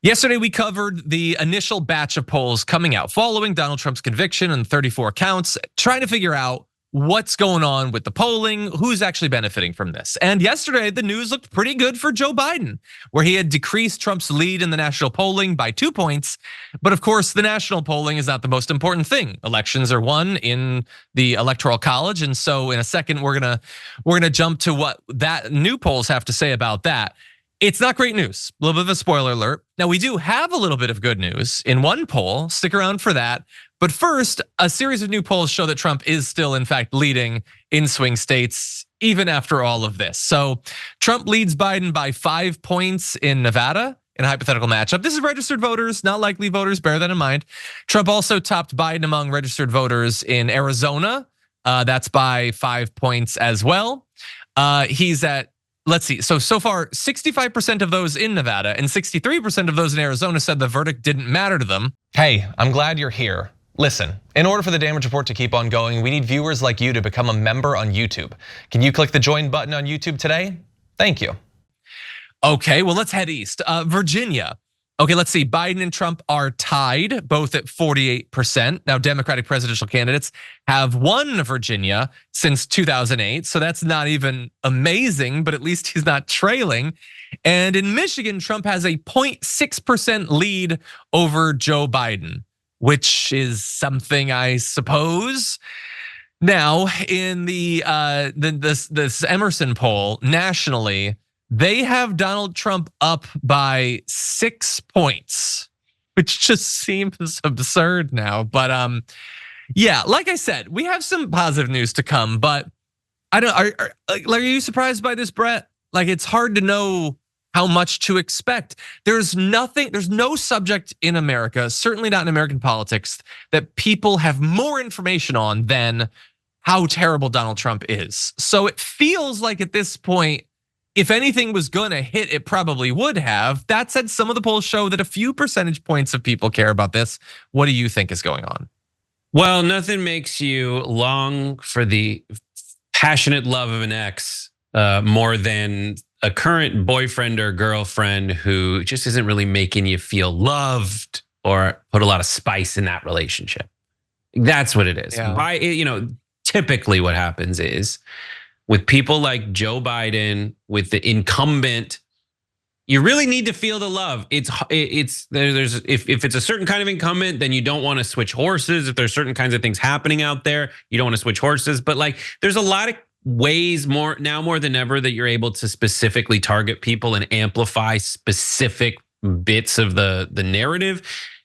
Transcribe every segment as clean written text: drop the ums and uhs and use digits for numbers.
Yesterday, we covered the initial batch of polls coming out following Donald Trump's conviction on 34 counts, trying to figure out what's going on with the polling, who's actually benefiting from this. And yesterday, the news looked pretty good for Joe Biden, where he had decreased Trump's lead in the national polling by 2 points. But of course, the national polling is not the most important thing. Elections are won in the Electoral College. And so in a second, we're gonna jump to what that new polls have to say about that. It's not great news. A little bit of a spoiler alert. Now, we do have a little bit of good news in one poll. Stick around for that. But first, a series of new polls show that Trump is still, in fact, leading in swing states, even after all of this. So Trump leads Biden by 5 points in Nevada in a hypothetical matchup. This is registered voters, not likely voters. Bear that in mind. Trump also topped Biden among registered voters in Arizona. That's by 5 points as well. He's at, let's see, so far, 65% of those in Nevada and 63% of those in Arizona said the verdict didn't matter to them. Hey, I'm glad you're here. Listen, in order for the damage report to keep on going, we need viewers like you to become a member on YouTube. Can you click the join button on YouTube today? Thank you. Okay, well, let's head east. Virginia. Okay, let's see. Biden and Trump are tied, both at 48%. Now, Democratic presidential candidates have won Virginia since 2008, so that's not even amazing, but at least he's not trailing. And in Michigan, Trump has a 0.6% lead over Joe Biden, which is something, I suppose. Now, in this Emerson poll nationally, they have Donald Trump up by 6 points, which just seems absurd now. But yeah, like I said, we have some positive news to come. But I don't. Are you surprised by this, Brett? Like, it's hard to know how much to expect. There's no subject in America, certainly not in American politics, that people have more information on than how terrible Donald Trump is. So it feels like at this point, if anything was gonna hit, it probably would have. That said, some of the polls show that a few percentage points of people care about this. What do you think is going on? Well, nothing makes you long for the passionate love of an ex more than a current boyfriend or girlfriend who just isn't really making you feel loved or put a lot of spice in that relationship. That's what it is. Yeah. Typically what happens is, with people like Joe Biden, with the incumbent, you really need to feel the love. If it's a certain kind of incumbent, then you don't want to switch horses. If there's certain kinds of things happening out there, you don't want to switch horses. But like, there's a lot of ways more than ever that you're able to specifically target people and amplify specific bits of the narrative.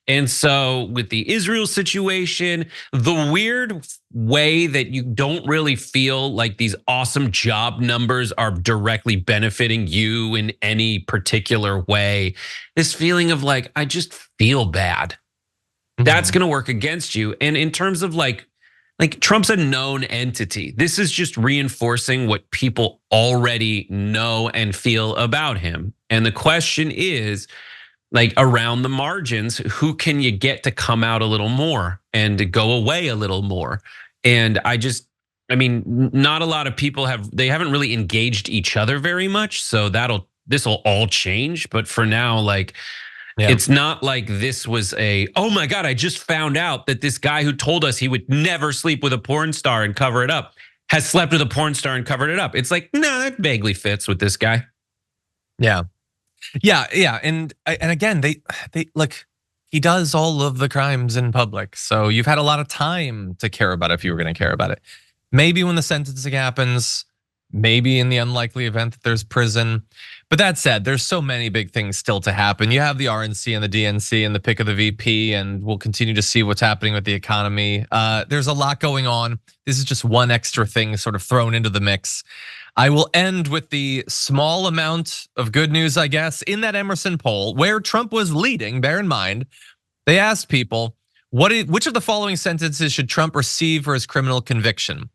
And so with the Israel situation, the weird way that you don't really feel like these awesome job numbers are directly benefiting you in any particular way, this feeling of like, I just feel bad. That's gonna work against you. And in terms of like Trump's a known entity. This is just reinforcing what people already know and feel about him. And the question is, like, around the margins, who can you get to come out a little more and to go away a little more? And not a lot of people haven't really engaged each other very much. So this will all change. But for now, it's not like this was oh my God, I just found out that this guy who told us he would never sleep with a porn star and cover it up has slept with a porn star and covered it up. It's like, no, that vaguely fits with this guy. Yeah, and again, they look. He does all of the crimes in public, so you've had a lot of time to care about it if you were going to care about it. Maybe when the sentencing happens, maybe in the unlikely event that there's prison. But that said, there's so many big things still to happen. You have the RNC and the DNC and the pick of the VP, and we'll continue to see what's happening with the economy. There's a lot going on. This is just one extra thing sort of thrown into the mix. I will end with the small amount of good news, I guess, in that Emerson poll where Trump was leading. Bear in mind, they asked people, which of the following sentences should Trump receive for his criminal conviction?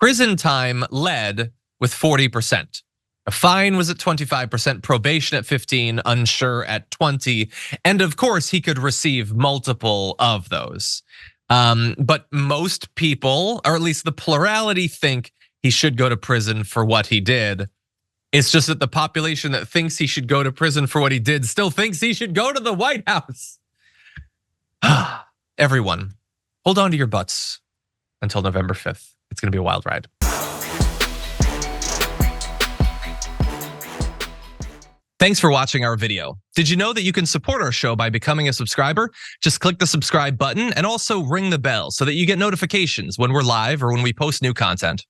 Prison time led with 40%. A fine was at 25%, probation at 15%, unsure at 20%. And of course, he could receive multiple of those. But most people, or at least the plurality, think he should go to prison for what he did. It's just that the population that thinks he should go to prison for what he did still thinks he should go to the White House. Everyone, hold on to your butts until November 5th. It's gonna be a wild ride. Thanks for watching our video. Did you know that you can support our show by becoming a subscriber? Just click the subscribe button and also ring the bell so that you get notifications when we're live or when we post new content.